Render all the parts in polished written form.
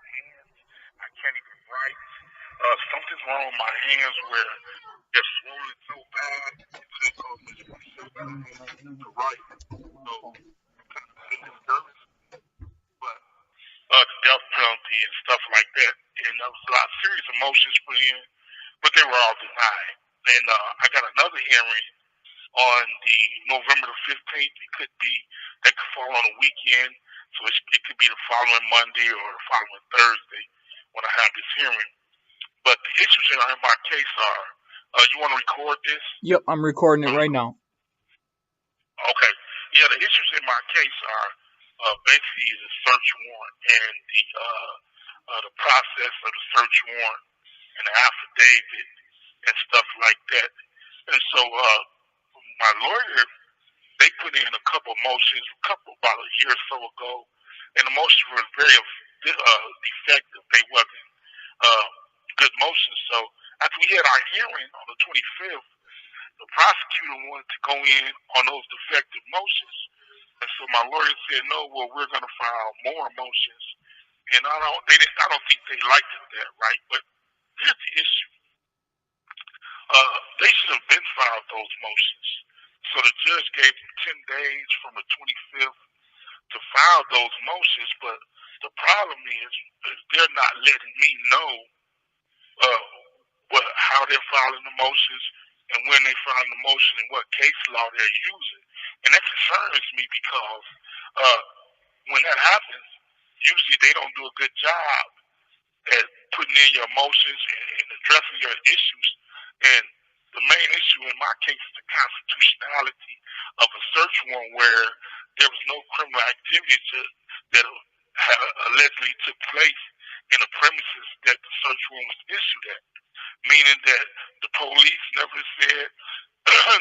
hands. I can't even write. Something's wrong with my hands where they're swollen so bad it could cause me to be sick. I don't know to write. So kind of been discouraged. But the death penalty and stuff like that. And there was a lot of serious emotions put in, but they were all denied. And I got another hearing on the November the 15th. It could be, that could fall on a weekend. So it could be the following Monday or the following Thursday when I have this hearing. But the issues in my case are, you want to record this? Yep, I'm recording it right now. Okay. Yeah, the issues in my case are basically the search warrant and the process of the search warrant and the affidavit and stuff like that. And so my lawyer, they put in a couple of motions, about a year or so ago, and the motions were very defective. They wasn't uh, good motions. So after we had our hearing on the 25th, the prosecutor wanted to go in on those defective motions. And so my lawyer said, no, well, we're going to file more motions. And I don't think they liked it that, right? But here's the issue. They should have been filed those motions. So the judge gave them 10 days from the 25th to file those motions. But the problem is they're not letting me know uh, how they're filing the motions and when they file the motion and what case law they're using. And that concerns me because uh, when that happens, usually they don't do a good job at putting in your motions and addressing your issues. And the main issue in my case is the constitutionality of a search warrant where there was no criminal activity that allegedly took place in the premises that the search warrant was issued at. Meaning that the police never said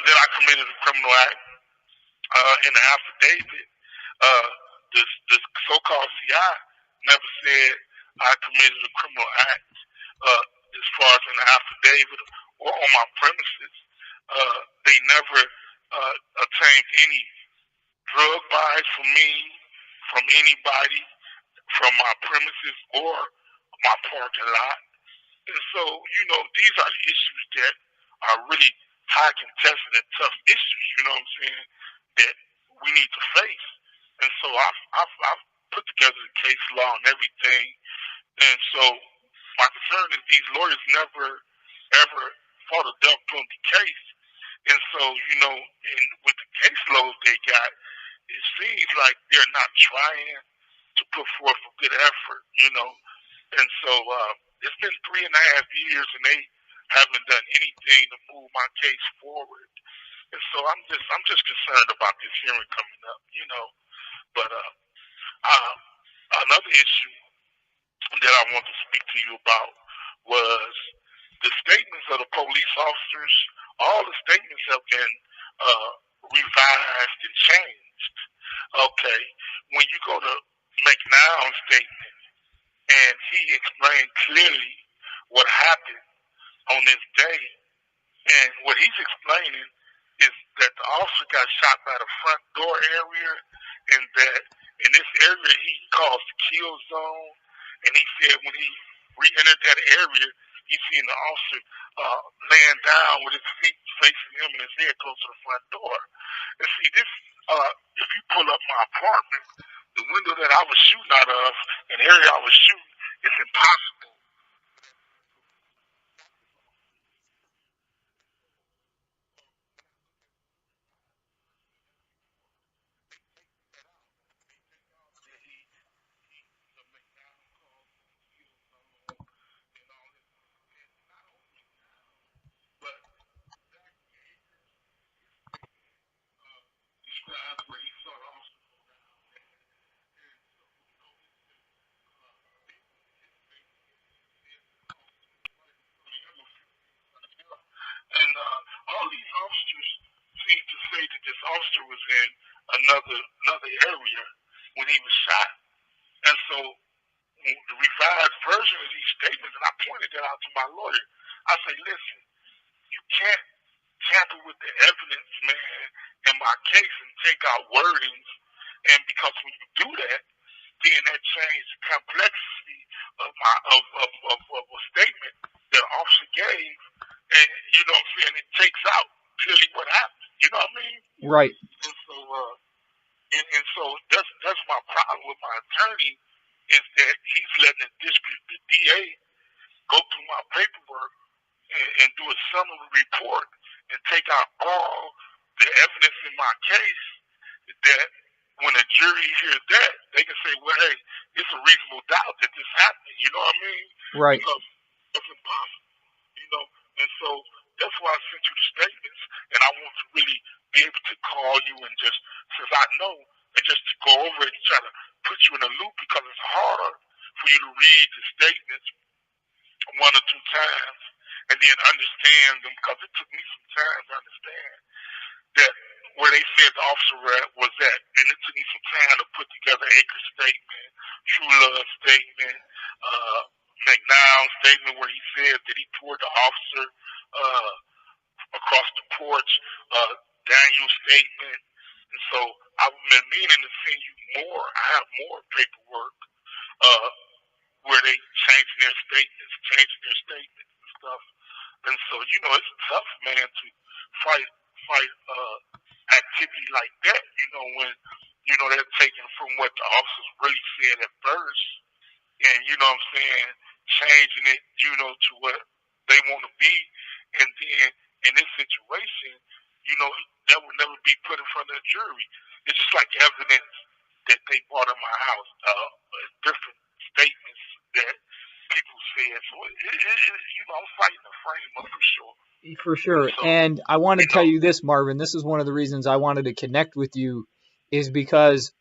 that I committed a criminal act. In the affidavit, uh, this so-called CI never said I committed a criminal act as far as in the affidavit or on my premises. They never obtained any drug buys from me, from anybody, from my premises or my parking lot. And so, these are the issues that are really high contested and tough issues, you know what I'm saying, that we need to face. And so I've put together the case law and everything. And so my concern is these lawyers never, ever fought a death penalty case. And so, and with the caseload they got, it seems like they're not trying to put forth a good effort. And so it's been 3.5 years, and they haven't done anything to move my case forward. And so I'm just concerned about this hearing coming up. But another issue that I want to speak to you about was the statements of the police officers. All the statements have been revised and changed. Okay, when you go to McNown's statement, and he explained clearly what happened on this day. And what he's explaining is that the officer got shot by the front door area, and that in this area he calls the kill zone. And he said when he re-entered that area, he seen the officer laying down with his feet facing him and his head close to the front door. And see, this, if you pull up my apartment, the window that I was shooting out of, and the area I was shooting, it's impossible. Describes where he saw the officer go down. And all these officers seem to say that this officer was in another area when he was shot. And so the revised version of these statements, and I pointed that out to my lawyer. I say, listen, you can't tamper with the evidence, man, in my case and take out wordings. And because when you do that, then that changed the complexity of my of a statement that the officer gave, and you know what I'm saying, it takes out clearly what happened. You know what I mean? Right. And so and so that's my problem with my attorney, is that he's letting the DA go through my paperwork and do a summary report and take out all the evidence in my case, that when a jury hears that, they can say, well, hey, it's a reasonable doubt that this happened. You know what I mean? Right. Because it's impossible, you know. And so that's why I sent you the statements, and I want to really be able to call you and just, since I know, and just to go over it and try to put you in a loop, because it's hard for you to read the statements one or two times and then understand them, because it took me some time to understand that where they said the officer was at, and it took me some time to put together Acre's statement, True Love's statement, McNow's statement where he said that he poured the officer across the porch, Daniel's statement. And so I've been meaning to send you more. I have more paperwork where they changing their statements and stuff. And so, you know, it's tough, man, to fight activity like that, you know, when, you know, they're taking from what the officers really said at first, and, you know what I'm saying, changing it, you know, to what they want to be. And then in this situation, you know, that would never be put in front of a jury. It's just like evidence that they brought in my house, different statements that people said. So, you know, I'm fighting the frame up for sure. For sure. So, and I want to tell you this, Marvin. This is one of the reasons I wanted to connect with you, is because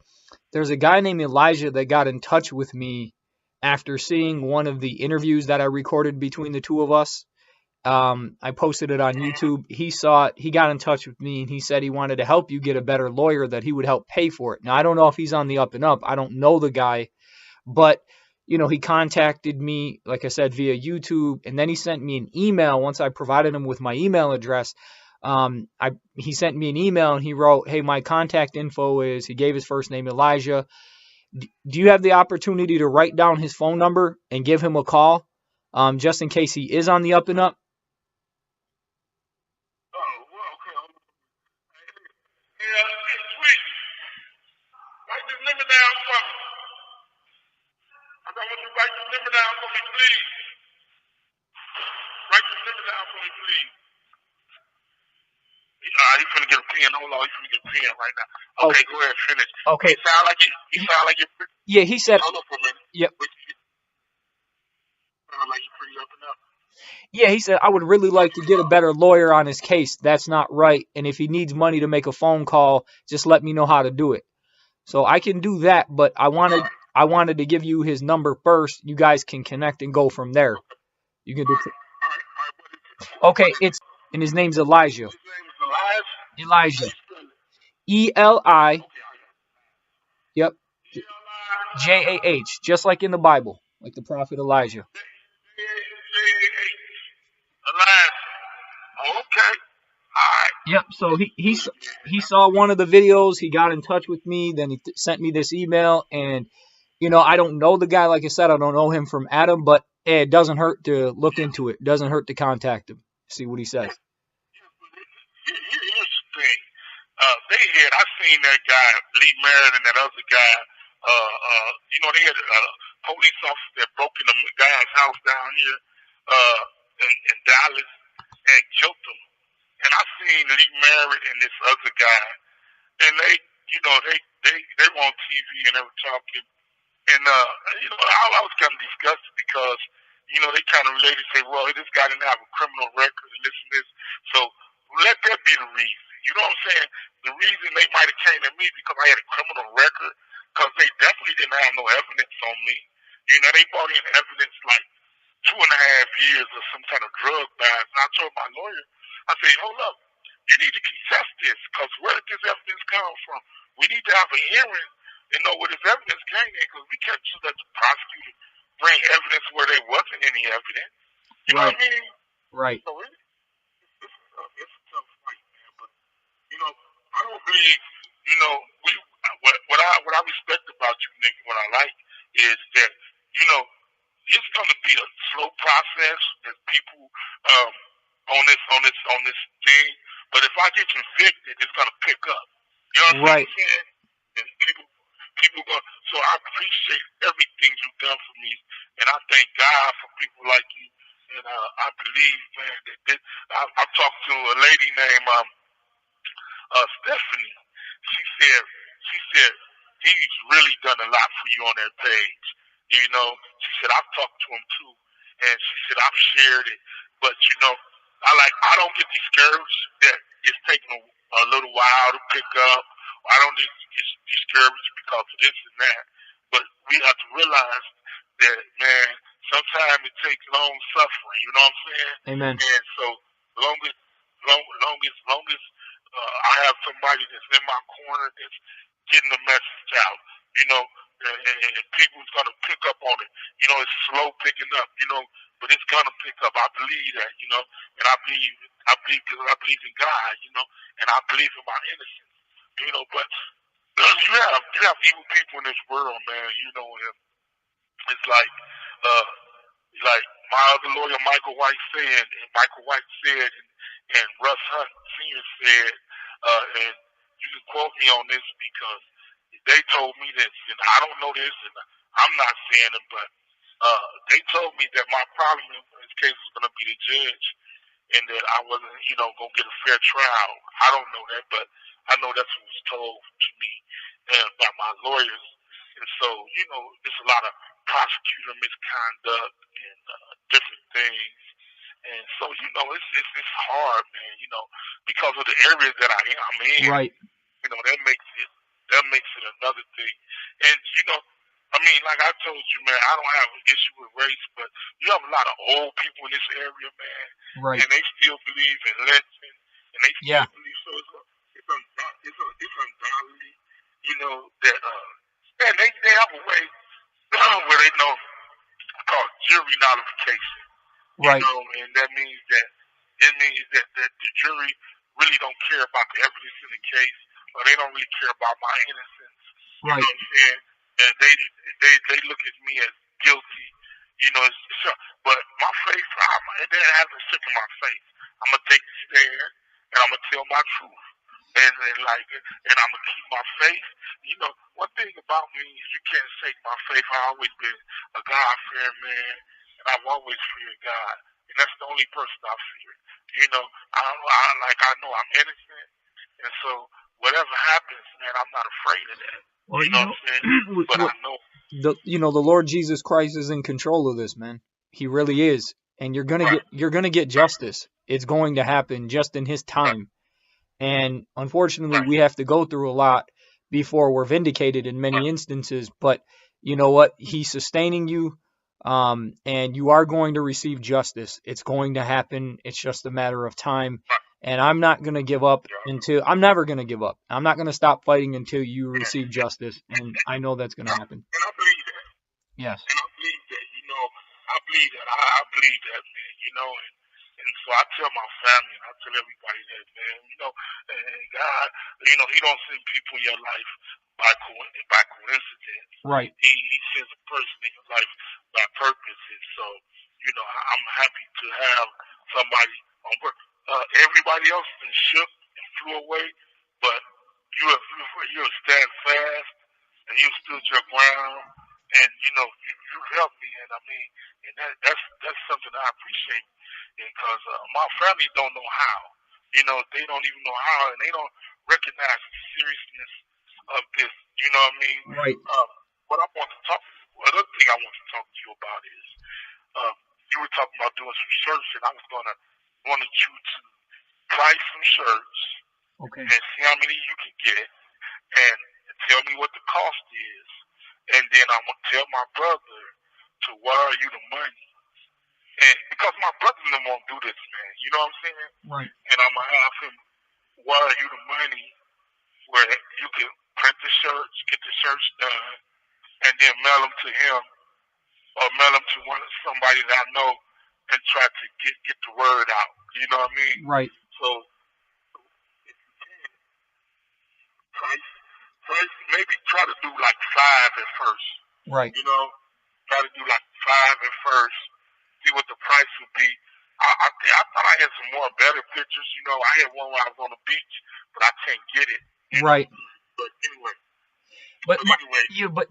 there's a guy named Elijah that got in touch with me after seeing one of the interviews that I recorded between the two of us. I posted it on YouTube. He saw it. He got in touch with me, and he said he wanted to help you get a better lawyer, that he would help pay for it. Now, I don't know if he's on the up and up. I don't know the guy, but you know, he contacted me, like I said, via YouTube, and then he sent me an email once I provided him with my email address. He sent me an email, and he wrote, hey, my contact info is, he gave his first name, Elijah. Do you have the opportunity to write down his phone number and give him a call, just in case he is on the up and up? Oh, well, okay. Yeah, it's sweet. Write this number down for me. I want you to write this number down for me, please. Write this number down for me, please. He's finna get a pen. Hold on, he's finna get a pen right now. Okay, go ahead, finish. Okay. You sound like you. Yeah, he said. Hold on for a minute. Yep. Sound like you pretty up and up. Yeah, he said, I would really like to get a better lawyer on his case. That's not right. And if he needs money to make a phone call, just let me know how to do it. So I can do that, but I wanted to give you his number first. You guys can connect and go from there. You can do it. Okay, and his name's Elijah. His name is Elijah. E-L-I. Yep. J-A-H, just like in the Bible, like the prophet Elijah. Elijah. Okay. All right. Yep. So he saw one of the videos. He got in touch with me. Then he sent me this email, and you know, I don't know the guy. Like I said, I don't know him from Adam, but it doesn't hurt to look into it. It doesn't hurt to contact him, see what he says. Here's the thing. I seen that guy, Lee Merritt, and that other guy. You know, they had a police officer that broke in the guy's house down here in Dallas and killed him. And I seen Lee Merritt and this other guy, and they were on TV and they were talking. And I was kind of disgusted because they kind of related, say, well, this guy didn't have a criminal record and this and this. So let that be the reason. You know what I'm saying? The reason they might have came at me because I had a criminal record, because they definitely didn't have no evidence on me. They brought in evidence like 2.5 years of some kind of drug buys. And I told my lawyer, I said, hold up, you need to contest this, because where did this evidence come from? We need to have a hearing and know where this evidence came in, because we can't just let the prosecutor bring evidence where there wasn't any evidence. You know what I mean? Right. So it's a tough fight, man. But I don't believe, what I respect about you, Nick, what I right? Is that, you know, it's going to be a slow process that people on this thing. But if I get convicted, it's going to pick up. You know what I'm saying? And people go. So I appreciate everything you've done for me, and I thank God for people like you. And I believe, man, that I talked to a lady named Stephanie. She said he's really done a lot for you on that page. You know, she said I've talked to him too, and she said I've shared it. But you know, I don't get discouraged that it's taking a little while to pick up. I don't get discouraged because of this and that. But we have to realize that, man, sometimes it takes long suffering. You know what I'm saying? Amen. And so long as I have somebody that's in my corner that's getting the message out, you know, and people's gonna pick up on it. You know, it's slow picking up, you know, but it's gonna pick up. I believe that, you know, and I believe because I believe in God, you know, and I believe in my innocence, you know. But you have evil people in this world, man. You know, and it's like my other lawyer, Michael White said, and Russ Hunt Sr. said, and you can quote me on this because they told me this, and I don't know this, and I'm not saying it, but they told me that my problem in this case was going to be the judge, and that I wasn't, you know, going to get a fair trial. I don't know that, but I know that's what was told to me by my lawyers. And so, you know, it's a lot of prosecutor misconduct and different things. And so, you know, it's hard, man, you know, because of the area that I'm in. Right. You know, that makes it another thing. And, you know, I mean, like I told you, man, I don't have an issue with race, but you have a lot of old people in this area, man. Right. And they still believe in lynching, and they still believe, so it's ungodly, you know, that, and they have a way where they know, called jury nullification. Right. You know, and that means that the jury really don't care about the evidence in the case, or they don't really care about my innocence. You know what I'm saying? And they look at me as guilty. You know, but my face, it didn't have to stick in my face. I'm gonna take the stand and I'm gonna tell my truth. And I'm gonna keep my faith. You know, one thing about me is you can't shake my faith. I've always been a God-fearing man, and I've always feared God, and that's the only person I fear. You know, I know I'm innocent, and so whatever happens, man, I'm not afraid of that. Well, you know what I'm saying? But I know the Lord Jesus Christ is in control of this, man. He really is, and you're gonna get justice. It's going to happen just in His time. And unfortunately, we have to go through a lot before we're vindicated in many instances. But you know what? He's sustaining you, and you are going to receive justice. It's going to happen. It's just a matter of time. And I'm not going to give up I'm never going to give up. I'm not going to stop fighting until you receive justice. And I know that's going to happen. And I believe that. Yes. And I believe that, you know, I believe that. I believe that, man, you know, and so I tell my family and I tell everybody that, man, you know, and God, you know, He don't send people in your life by coincidence. Right. He sends a person in your life by purpose. And so, you know, I'm happy to have somebody on work. Everybody else has been shook and flew away, but you stand fast and you stood your ground. And you know, you helped me, and I mean, and that's something I appreciate, because my family don't know how. You know, they don't even know how, and they don't recognize the seriousness of this. You know what I mean? Right. Other thing I want to talk to you about is, you were talking about doing some shirts, and I wanted you to price some shirts, okay, and see how many you can get, and tell me what the cost is. And then I'm going to tell my brother to wire you the money. And because my brother won't do this, man. You know what I'm saying? Right. And I'm going to have him wire you the money where you can print the shirts, get the shirts done, and then mail them to him or mail them to somebody that I know and try to get the word out. You know what I mean? Right. So, if you can, price, maybe try to do like 5 at first. Right. You know, try to do like 5 at first, see what the price would be. I thought I had some more better pictures. You know, I had one where I was on the beach, but I can't get it. Right. But anyway. But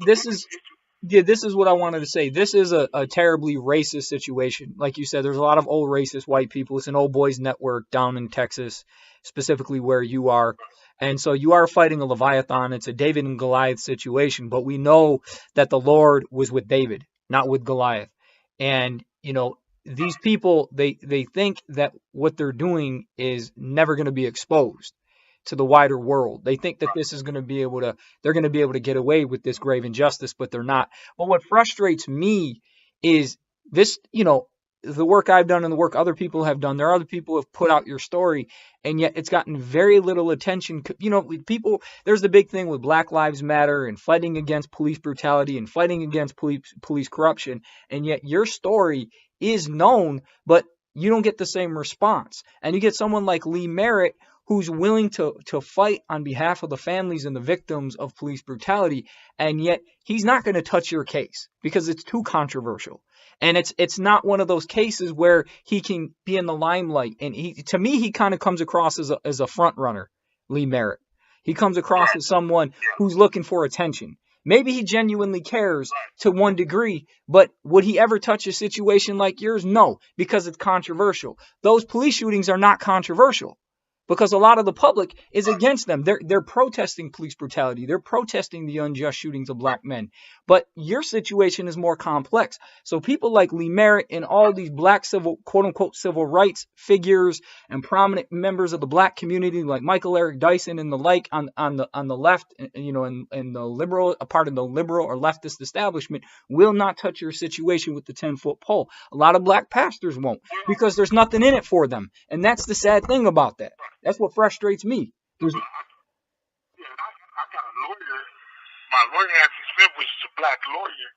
this is what I wanted to say. This is a terribly racist situation. Like you said, there's a lot of old racist white people. It's an old boys network down in Texas, specifically where you are. And so you are fighting a Leviathan. It's a David and Goliath situation, but we know that the Lord was with David, not with Goliath. And, these people, they think that what they're doing is never going to be exposed to the wider world. They think that this is going to be able to, they're going to be able to get away with this grave injustice, but they're not. But what frustrates me is this, the work I've done and the work other people have done. There are other people who have put out your story, and yet it's gotten very little attention. People, there's the big thing with Black Lives Matter and fighting against police brutality and fighting against police corruption, and yet your story is known, but you don't get the same response. And you get someone like Lee Merritt, who's willing to fight on behalf of the families and the victims of police brutality, and yet he's not going to touch your case because it's too controversial. And it's not one of those cases where he can be in the limelight. And to me, he kind of comes across as a front runner, Lee Merritt. He comes across as someone who's looking for attention. Maybe he genuinely cares to one degree, but would he ever touch a situation like yours? No, because it's controversial. Those police shootings are not controversial, because a lot of the public is against them. They're protesting police brutality. They're protesting the unjust shootings of black men. But your situation is more complex. So people like Lee Merritt and all these black quote unquote civil rights figures and prominent members of the black community like Michael Eric Dyson and the like on the left, and the liberal, a part of the liberal or leftist establishment, will not touch your situation with the 10-foot pole. A lot of black pastors won't, because there's nothing in it for them. And that's the sad thing about that. That's what frustrates me. I got a lawyer. My lawyer, Anthony Smith, which is a black lawyer,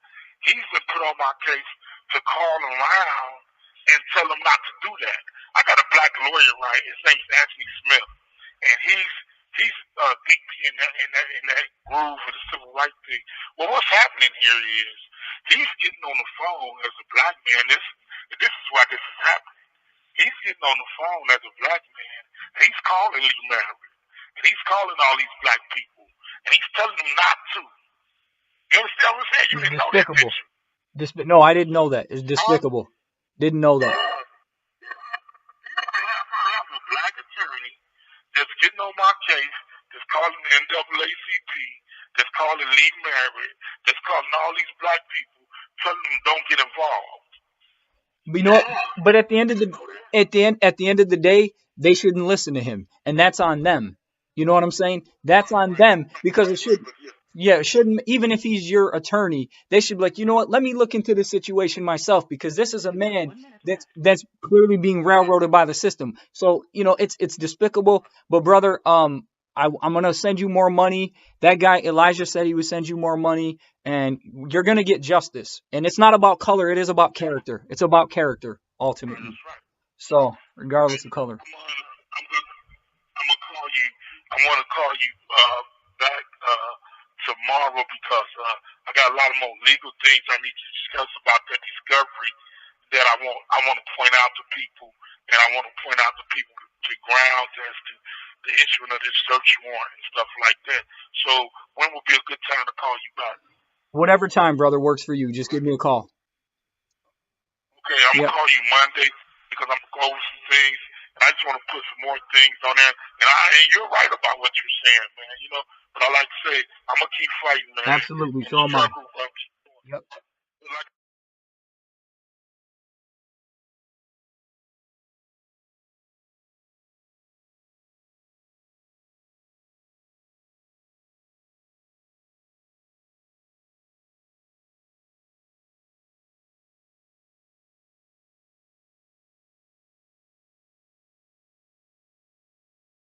he's been put on my case to call around and tell them not to do that. I got a black lawyer, right? His name's Anthony Smith, and he's deep in that groove of the civil rights thing. Well, what's happening here is he's getting on the phone as a black man. This is why this is happening. He's getting on the phone as a black man, and he's calling Lee Merritt, and he's calling all these black people, and he's telling them not to. You understand what I'm saying? You didn't know that, did you? No, I didn't know that. It's despicable. Didn't know that. I have a black attorney that's getting on my case, that's calling the NAACP, that's calling Lee Merritt, that's calling all these black people, telling them don't get involved. But at the end of the day, they shouldn't listen to him, and that's on them. You know what I'm saying? That's on them, because it shouldn't. Even if he's your attorney, they should be like, you know what? Let me look into this situation myself, because this is a man that's clearly being railroaded by the system. So it's despicable. But brother, I'm gonna send you more money. That guy Elijah said he would send you more money, and you're gonna get justice. And it's not about color; it is about character. It's about character ultimately. Right. So regardless of color. I'm gonna call you. I want to call you back tomorrow, because I got a lot of more legal things I need to discuss about that discovery that I want to point out to people, and I want to point out to people to grounds as to the issuing of this search warrant and stuff like that. So when would be a good time to call you back? Whatever time, brother, works for you. Just give me a call. Okay, I'm going to call you Monday, because I'm going to go over some things. I just want to put some more things on there. And you're right about what you're saying, man. But I like to say, I'm going to keep fighting, man. Absolutely. So am I. Yep.